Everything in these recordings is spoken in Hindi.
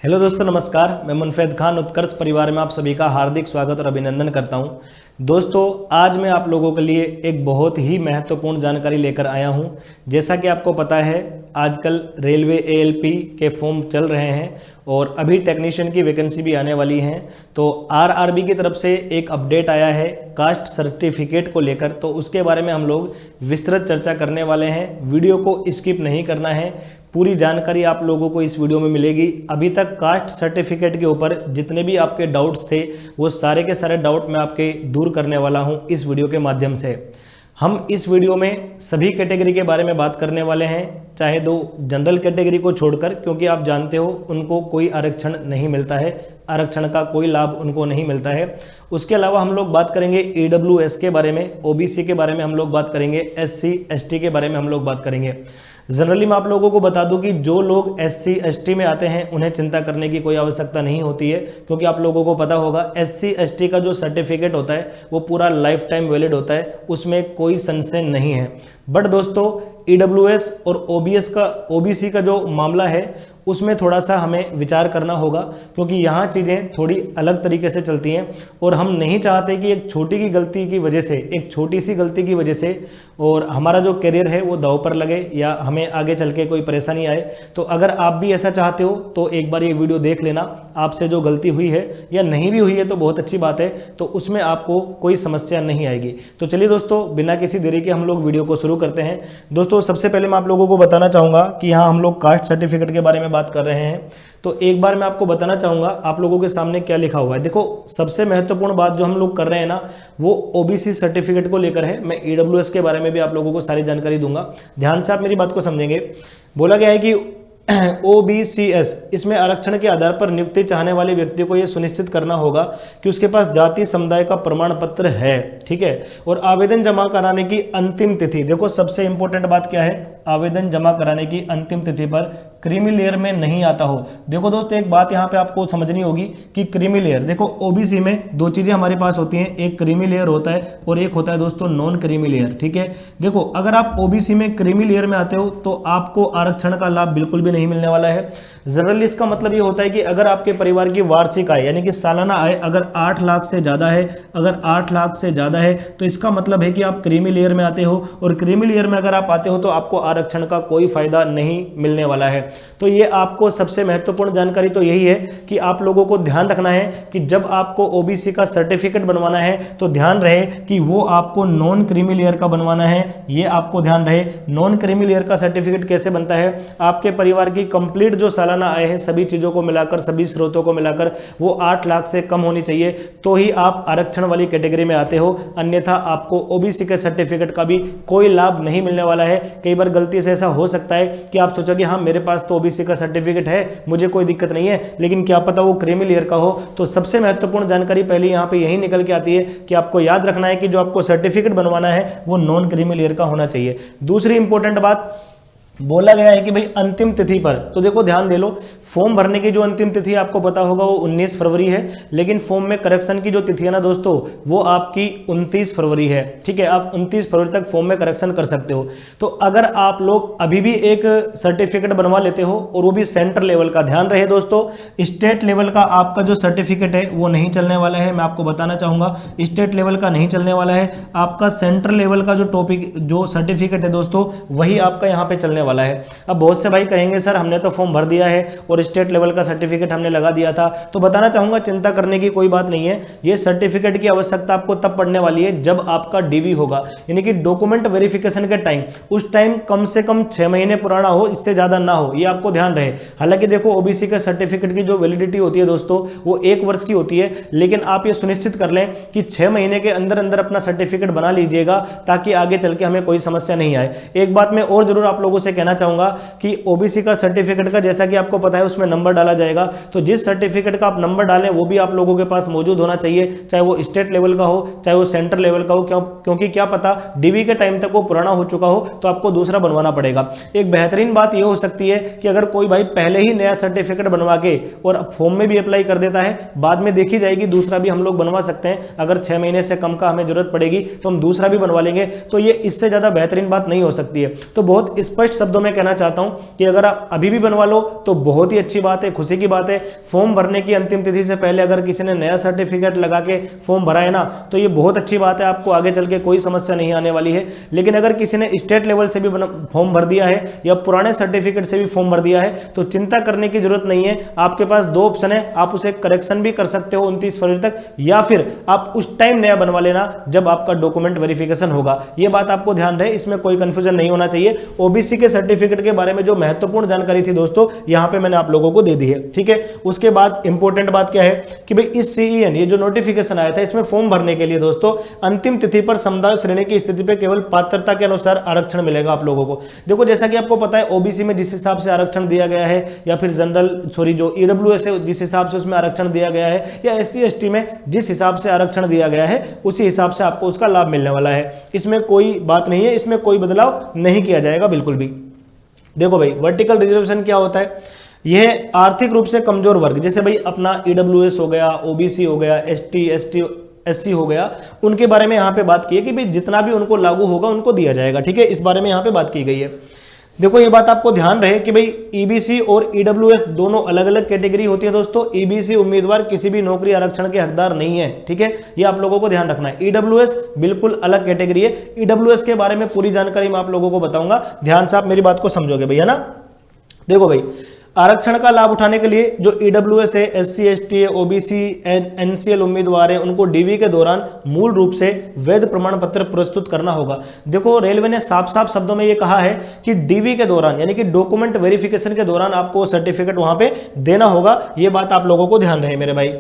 हेलो दोस्तों, नमस्कार। मैं मुनफेद खान उत्कर्ष परिवार में आप सभी का हार्दिक स्वागत और अभिनंदन करता हूं। दोस्तों, आज मैं आप लोगों के लिए एक बहुत ही महत्वपूर्ण जानकारी लेकर आया हूं। जैसा कि आपको पता है, आजकल रेलवे एएलपी के फॉर्म चल रहे हैं और अभी टेक्नीशियन की वैकेंसी भी आने वाली है। तो आरआरबी की तरफ से एक अपडेट आया है कास्ट सर्टिफिकेट को लेकर, तो उसके बारे में हम लोग विस्तृत चर्चा करने वाले हैं। वीडियो को स्किप नहीं करना है, पूरी जानकारी आप लोगों को इस वीडियो में मिलेगी। अभी तक कास्ट सर्टिफिकेट के ऊपर जितने भी आपके डाउट्स थे, वो सारे के सारे डाउट मैं आपके दूर करने वाला हूं इस वीडियो के माध्यम से। हम इस वीडियो में सभी कैटेगरी के बारे में बात करने वाले हैं, चाहे दो जनरल कैटेगरी को छोड़कर, क्योंकि आप जानते हो उनको कोई आरक्षण नहीं मिलता है, आरक्षण का कोई लाभ उनको नहीं मिलता है। उसके अलावा हम लोग बात करेंगे ईडब्ल्यूएस के बारे में, ओबीसी के बारे में हम लोग बात करेंगे, एससी एसटी के बारे में हम लोग बात करेंगे। जनरली मैं आप लोगों को बता दूं कि जो लोग एससी एसटी में आते हैं उन्हें चिंता करने की कोई आवश्यकता नहीं होती है, क्योंकि आप लोगों को पता होगा एससी एसटी का जो सर्टिफिकेट होता है वो पूरा लाइफ टाइम वैलिड होता है, उसमें कोई संशय नहीं है। बट दोस्तों, ईडब्ल्यूएस और ओबीसी का जो मामला है उसमें थोड़ा सा हमें विचार करना होगा, क्योंकि यहाँ चीज़ें थोड़ी अलग तरीके से चलती हैं और हम नहीं चाहते कि एक छोटी की गलती की वजह से, एक छोटी सी गलती की वजह से और हमारा जो करियर है वो दांव पर लगे या हमें आगे चल के कोई परेशानी आए। तो अगर आप भी ऐसा चाहते हो तो एक बार ये वीडियो देख लेना। आपसे जो गलती हुई है या नहीं भी हुई है तो बहुत अच्छी बात है, तो उसमें आपको कोई समस्या नहीं आएगी। तो चलिए दोस्तों, बिना किसी देरी के हम लोग वीडियो को शुरू करते हैं। दोस्तों, सबसे पहले मैं आप लोगों को बताना चाहूँगा कि यहाँ हम लोग कास्ट सर्टिफिकेट के बारे में बात कर रहे हैं। तो एक बार मैं आपको बताना चाहूंगा आप लोगों के सामने क्या लिखा हुआ है। देखो, सबसे महत्वपूर्ण बात जो हम लोग कर रहे हैं ना, वो ओबीसी सर्टिफिकेट को लेकर है। मैं ईडब्ल्यूएस के बारे में भी आप लोगों को सारी जानकारी दूंगा, ध्यान से आप मेरी बात को समझेंगे। बोला गया है कि OBCS, इसमें आरक्षण के आधार पर नियुक्ति चाहने वाले व्यक्ति को यह सुनिश्चित करना होगा कि उसके पास जाति समुदाय का प्रमाण पत्र है, ठीक है। और आवेदन जमा कराने की अंतिम तिथि, देखो सबसे इंपॉर्टेंट बात क्या है, आवेदन जमा कराने की अंतिम तिथि पर क्रीमी लेयर में नहीं आता हो। देखो दोस्तों, एक बात यहाँ पे आपको समझनी होगी कि क्रीमी लेयर, देखो ओबीसी में दो चीजें हमारे पास होती हैं, एक क्रीमी लेयर होता है और एक होता है दोस्तों नॉन क्रीमी लेयर, ठीक है। देखो, अगर आप ओबीसी में क्रीमी लेयर में आते हो तो आपको आरक्षण का लाभ बिल्कुल भी नहीं मिलने वाला है। जनरली इसका मतलब ये होता है कि अगर आपके परिवार की वार्षिक आय यानी कि सालाना आय अगर 8 लाख से ज्यादा है, अगर 8 लाख से ज्यादा है तो इसका मतलब है कि आप क्रीमी लेयर में आते हो, और क्रीमी लेयर में अगर आप आते हो तो आपको आरक्षण का कोई फायदा नहीं मिलने वाला है। तो ये आपको सबसे महत्वपूर्ण जानकारी तो यही है कि आप लोगों को ध्यान रखना है कि जब आपको ओबीसी का सर्टिफिकेट बनवाना है तो ध्यान रहे कि वो आपको नॉन क्रीमी लेयर का बनवाना है। ये आपको ध्यान रहे, नॉन क्रीमी लेयर का सर्टिफिकेट कैसे बनता है, आपके परिवार की कंप्लीट जो सालाना आय है सभी चीजों को मिलाकर, सभी स्रोतों को मिलाकर वो 8 लाख से कम होनी चाहिए, तो ही आप आरक्षण वाली कैटेगरी में आते हो। अन्यथा आपको ओबीसी के सर्टिफिकेट का भी कोई लाभ नहीं मिलने वाला है। कई बार गलती से ऐसा हो सकता है कि आप सोचो कि हाँ, मेरे पास तो ओबीसी का सर्टिफिकेट है, मुझे कोई दिक्कत नहीं है, लेकिन क्या पता वो क्रीमी लेयर का हो। तो सबसे महत्वपूर्ण जानकारी पहले यहाँ पे यही निकल के आती है कि आपको याद रखना है कि जो आपको सर्टिफिकेट बनवाना है वो नॉन क्रीमी लेयर का होना चाहिए। दूसरी इंपॉर्टेंट बात, बोला गया है कि भाई अंतिम तिथि पर, तो देखो ध्यान दे लो, फॉर्म भरने की जो अंतिम तिथि आपको पता होगा वो 19 फरवरी है, लेकिन फॉर्म में करेक्शन की जो तिथि है ना दोस्तों, वो आपकी 29 फरवरी है, ठीक है। आप 29 फरवरी तक फॉर्म में करेक्शन कर सकते हो। तो अगर आप लोग अभी भी एक सर्टिफिकेट बनवा लेते हो और वो भी सेंटर लेवल का, ध्यान रहे दोस्तों, स्टेट लेवल का आपका जो सर्टिफिकेट है वो नहीं चलने वाला है। मैं आपको बताना चाहूंगा, स्टेट लेवल का नहीं चलने वाला है, आपका सेंट्रल लेवल का जो टॉपिक जो सर्टिफिकेट है दोस्तों, वही आपका यहाँ पे चलने वाला है। अब बहुत से भाई कहेंगे सर हमने तो फॉर्म भर दिया है और स्टेट लेवल का सर्टिफिकेट हमने लगा दिया था, तो बताना चाहूंगा चिंता करने की कोई बात नहीं है। ये सर्टिफिकेट की आवश्यकता आपको तब पड़ने वाली है जब आपका डीवी होगा, यानी कि डॉक्यूमेंट वेरिफिकेशन के टाइम, उस टाइम कम से कम 6 महीने पुराना हो, इससे ज्यादा ना हो, ये आपको ध्यान रहे। हालांकि देखो, ओबीसी के सर्टिफिकेट की जो वैलिडिटी होती है दोस्तों वो 1 वर्ष की होती है, लेकिन आप ये सुनिश्चित कर लें कि 6 महीने के अंदर अंदर अपना सर्टिफिकेट बना लीजिएगा, ताकि आगे चल के हमें कोई समस्या नहीं आए। एक बात मैं और जरूर आप लोगों से कहना चाहूंगा कि ओबीसी का सर्टिफिकेट का, जैसा कि आपको पता है, उसमें नंबर डाला जाएगा, तो जिस सर्टिफिकेट का आप नंबर डालें वो भी आप लोगों के पास मौजूद होना चाहिए, चाहे वो स्टेट लेवल का हो चाहे वो सेंट्रल लेवल का हो, क्योंकि क्या पता डीवी के टाइम तक वो पुराना हो चुका हो तो आपको दूसरा बनवाना पड़ेगा। एक बेहतरीन बात यह हो सकती है कि अगर कोई भाई पहले ही नया सर्टिफिकेट बनवा के और फॉर्म में भी अप्लाई कर देता है, बाद में देखी जाएगी, दूसरा भी हम लोग बनवा सकते हैं। अगर 6 महीने से कम का हमें जरूरत पड़ेगी तो हम दूसरा भी बनवा लेंगे, तो ये इससे ज्यादा बेहतरीन बात नहीं हो सकती है। तो बहुत स्पष्ट शब्दों में कहना चाहता हूं कि अगर आप अभी भी बनवा लो तो बहुत ही ही अच्छी बात है, खुशी की बात है। फॉर्म भरने की अंतिम तिथि से पहले अगर किसी ने नया सर्टिफिकेट लगा के फॉर्म भरा है ना, तो ये बहुत अच्छी बात है, आपको आगे चल के कोई समस्या नहीं आने वाली है। लेकिन अगर किसी ने स्टेट लेवल से भी फॉर्म भर दिया है या पुराने सर्टिफिकेट से भी फॉर्म भर दिया है, तो चिंता करने की जरूरत नहीं है। आपके पास दो ऑप्शन है, आप उसे करेक्शन भी कर सकते हो 29 फरवरी तक, या फिर आप उस टाइम नया बनवा लेना जब आपका डॉक्यूमेंट वेरिफिकेशन होगा। यह बात आपको ध्यान रहे, इसमें कोई कंफ्यूजन नहीं होना चाहिए। ओबीसी के सर्टिफिकेट के बारे में जो महत्वपूर्ण जानकारी थी दोस्तों, यहां पे मैंने आप लोगों को दे दी है, ठीक है। उसके बाद इंपॉर्टेंट बात क्या है कि भाई इस सीईएन, ये जो नोटिफिकेशन आया था, इसमें फॉर्म भरने के लिए दोस्तों अंतिम तिथि पर समुदाय श्रेणी की स्थिति पे केवल पात्रता के अनुसार आरक्षण मिलेगा आप लोगों को। देखो जैसा कि आपको पता है, ओबीसी में जिस हिसाब से आरक्षण दिया गया है, या फिर जनरल जो ईडब्ल्यूएस है जिस हिसाब से उसमें आरक्षण दिया गया है, या एससी एसटी में जिस हिसाब से आरक्षण दिया गया है, उसी हिसाब से आपको उसका लाभ मिलने वाला है। इसमें कोई बात नहीं है, इसमें कोई बदलाव नहीं किया जाएगा बिल्कुल भी। देखो भाई, वर्टिकल रिजर्वेशन क्या होता है? यह आर्थिक रूप से कमजोर वर्ग, जैसे भाई अपना ईडब्ल्यूएस हो गया, ओबीसी हो गया, एससी हो गया, उनके बारे में यहां पे बात की है कि भाई जितना भी उनको लागू होगा उनको दिया जाएगा, ठीक है। इस बारे में यहां पे बात की गई है। देखो ये बात आपको ध्यान रहे कि भाई ईबीसी और ईडब्ल्यूएस दोनों अलग अलग कैटेगरी होती है दोस्तों। ईबीसी उम्मीदवार किसी भी नौकरी आरक्षण के हकदार नहीं है, ठीक है, ये आप लोगों को ध्यान रखना है। ईडब्ल्यूएस बिल्कुल अलग कैटेगरी है। ईडब्ल्यूएस के बारे में पूरी जानकारी मैं आप लोगों को बताऊंगा, ध्यान से आप मेरी बात को समझोगे भैया ना। देखो भाई, आरक्षण का लाभ उठाने के लिए जो ईडब्ल्यूएस है, एससी एसटी है, ओबीसी एनसीएल उम्मीदवार है, उनको डीवी के दौरान मूल रूप से वैध प्रमाण पत्र प्रस्तुत करना होगा। देखो रेलवे ने साफ साफ शब्दों में ये कहा है कि डीवी के दौरान, यानी कि डॉक्यूमेंट वेरिफिकेशन के दौरान आपको सर्टिफिकेट वहां पे देना होगा। ये बात आप लोगों को ध्यान रहे मेरे भाई।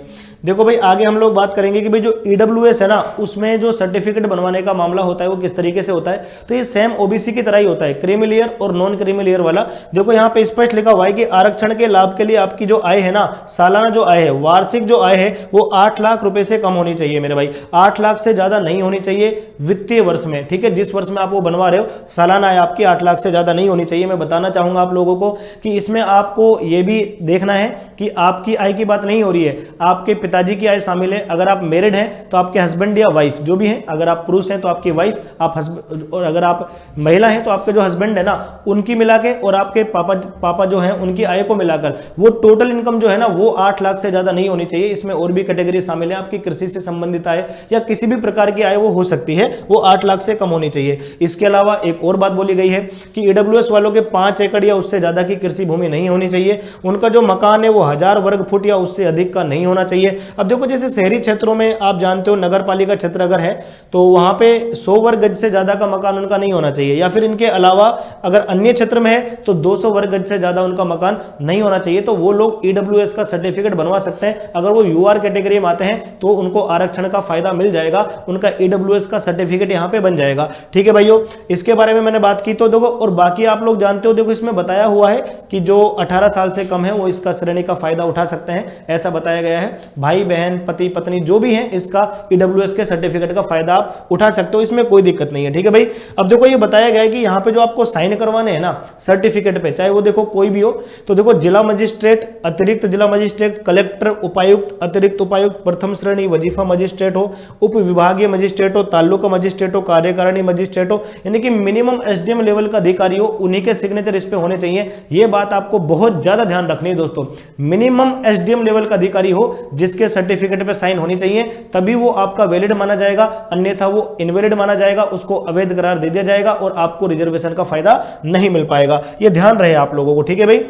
देखो भाई, आगे हम लोग बात करेंगे कि भाई जो ईडब्ल्यूएस है ना, उसमें जो सर्टिफिकेट बनवाने का मामला होता है वो किस तरीके से होता है। तो ये सेम ओबीसी की तरह ही होता है, क्रीमी लेयर और नॉन क्रीमी लेयर वाला। देखो यहाँ पे स्पष्ट लिखा हुआ है कि आरक्षण के लाभ के लिए आपकी जो आय है ना, सालाना जो आय है, वार्षिक जो आय है, वो 8 लाख रुपए से कम होनी चाहिए मेरे भाई। 8 लाख से ज्यादा नहीं होनी चाहिए वित्तीय वर्ष में, ठीक है। जिस वर्ष में आप वो बनवा रहे हो, सालाना आय आपकी 8 लाख से ज्यादा नहीं होनी चाहिए। मैं बताना चाहूंगा आप लोगों को कि इसमें आपको ये भी देखना है कि आपकी आय की बात नहीं हो रही है, आपके पिताजी की आय शामिल है। अगर आप मैरिड हैं तो आपके हस्बैंड या वाइफ जो भी हैं, अगर आप पुरुष हैं तो आपकी वाइफ, आप हस्बैंड, और अगर आप महिला हैं तो आपके जो हस्बैंड है ना, उनकी मिला के, और आपके पापा जो हैं उनकी आय को मिलाकर वो टोटल इनकम जो है ना, वो 8 लाख से ज्यादा नहीं होनी चाहिए। इसमें और भी कैटेगरी शामिल है, आपकी कृषि से संबंधित आय या किसी भी प्रकार की आय वो हो सकती है, वो 8 लाख से कम होनी चाहिए। इसके अलावा एक और बात बोली गई है कि ईडब्ल्यूएस वालों के 5 एकड़ या उससे ज्यादा की कृषि भूमि नहीं होनी चाहिए। उनका जो मकान है वो 1000 वर्ग फुट या उससे अधिक का नहीं होना चाहिए। अब देखो जैसे शहरी क्षेत्रों में आप जानते हो, नगर पालिका क्षेत्र अगर है तो वहां पे 100 वर्ग गज से ज्यादा का मकान उनका नहीं होना चाहिए, या फिर इनके अलावा अगर अन्य क्षेत्र में है तो 200 वर्ग गज से ज्यादा उनका मकान नहीं होना चाहिए। तो वो लोग ईडब्ल्यूएस का सर्टिफिकेट बनवा सकते हैं। अगर वो यूआर कैटेगरी में आते हैं तो उनको आरक्षण का फायदा मिल जाएगा, उनका ईडब्ल्यूएस का सर्टिफिकेट यहां पे बन जाएगा, ठीक है भाइयों। इसके बारे में मैंने बात की। तो देखो, और बाकी आप लोग जानते हो, देखो इसमें बताया हुआ है कि जो 18 साल से कम है वो इसका श्रेणी का फायदा उठा सकते हैं, ऐसा बताया गया है। भाई बहन, पति पत्नी जो भी है, इसका ईडब्ल्यूएस के सर्टिफिकेट का फायदा आप उठा सकते हो, इसमें कोई दिक्कत नहीं है, ठीक है भाई। अब देखो ये बताया गया है कि यहां पे जो आपको साइन करवाने हैं ना सर्टिफिकेट पे, चाहे वो देखो कोई भी हो, तो देखो जिला मजिस्ट्रेट, अतिरिक्त जिला मजिस्ट्रेट, कलेक्टर, उपायुक्त, अतिरिक्त उपायुक्त, प्रथम श्रेणी वजीफा मजिस्ट्रेट हो, उप विभागीय मजिस्ट्रेट हो, तालुका मजिस्ट्रेट हो, कार्यकारिणी मजिस्ट्रेट हो, यानी कि मिनिमम एसडीएम लेवल का अधिकारी हो, उन्हीं के सिग्नेचर इस पे होने चाहिए। ये बात आपको बहुत ज्यादा ध्यान रखनी है दोस्तों। मिनिमम एसडीएम लेवल का अधिकारी हो जिसके सर्टिफिकेट पे साइन होनी चाहिए, तभी वो आपका वैलिड माना जाएगा, अन्यथा वो इनवैलिड माना जाएगा, उसको अवैध करार दे दिया जाएगा और आपको रिजर्वेशन का फायदा नहीं मिल पाएगा। ये ध्यान रहे आप लोगों को, ठीक है भाई।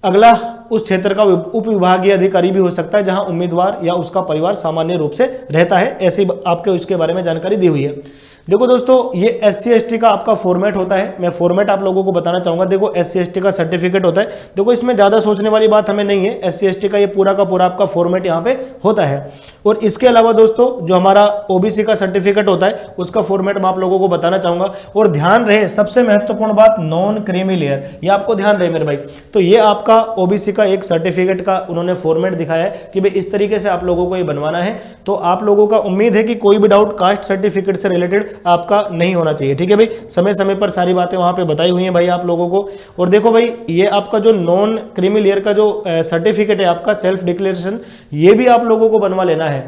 अगला, उस क्षेत्र का उप विभागीय अधिकारी भी हो सकता है जहां उम्मीदवार या उसका परिवार सामान्य रूप से रहता है, ऐसी आपके उसके बारे में जानकारी दी हुई है। देखो दोस्तों, ये एससी एसटी का आपका फॉर्मेट होता है। मैं फॉर्मेट आप लोगों को बताना चाहूंगा। देखो एससी एसटी का सर्टिफिकेट होता है। देखो इसमें ज्यादा सोचने वाली बात हमें नहीं है, एससी एसटी का ये पूरा का पूरा आपका फॉर्मेट यहाँ पे होता है। और इसके अलावा दोस्तों जो हमारा ओबीसी का सर्टिफिकेट होता है उसका फॉर्मेट मैं आप लोगों को बताना चाहूंगा। और ध्यान रहे, सबसे महत्वपूर्ण बात, नॉन क्रीमी लेयर, ये आपको ध्यान रहे मेरे भाई। तो ये आपका ओबीसी का एक सर्टिफिकेट का उन्होंने फॉर्मेट दिखाया है कि भाई इस तरीके से आप लोगों को ये बनवाना है। तो आप लोगों का उम्मीद है कि कोई भी डाउट कास्ट सर्टिफिकेट से रिलेटेड आपका नहीं होना चाहिए, ठीक है भाई। समय समय पर सारी बातें वहां पे बताई हुई हैं भाई आप लोगों को। और देखो भाई, ये आपका जो नॉन क्रीमी लेयर का जो सर्टिफिकेट है आपका सेल्फ डिक्लेरेशन, ये भी आप लोगों को बनवा लेना है।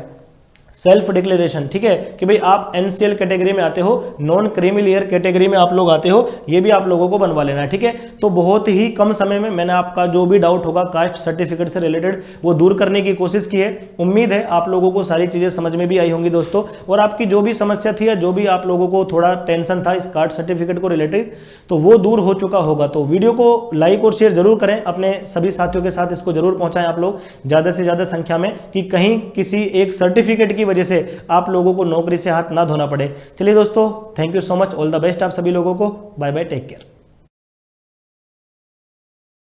सेल्फ डिक्लेरेशन, ठीक है, कि भाई आप एनसीएल कैटेगरी में आते हो, नॉन क्रीमी लेयर कैटेगरी में आप लोग आते हो, ये भी आप लोगों को बनवा लेना है, ठीक है। तो बहुत ही कम समय में मैंने आपका जो भी डाउट होगा कास्ट सर्टिफिकेट से रिलेटेड वो दूर करने की कोशिश की है। उम्मीद है आप लोगों को सारी चीजें समझ में भी आई होंगी दोस्तों, और आपकी जो भी समस्या थी या जो भी आप लोगों को थोड़ा टेंशन था इस कास्ट सर्टिफिकेट को रिलेटेड, तो वो दूर हो चुका होगा। तो वीडियो को लाइक और शेयर जरूर करें, अपने सभी साथियों के साथ इसको जरूर पहुंचाएं आप लोग ज्यादा से ज्यादा संख्या में, कि कहीं किसी एक सर्टिफिकेट की वजह से आप लोगों को नौकरी से हाथ ना धोना पड़े। चलिए दोस्तों, thank you so much, all the best आप सभी लोगों को, बाय बाय, टेक केयर।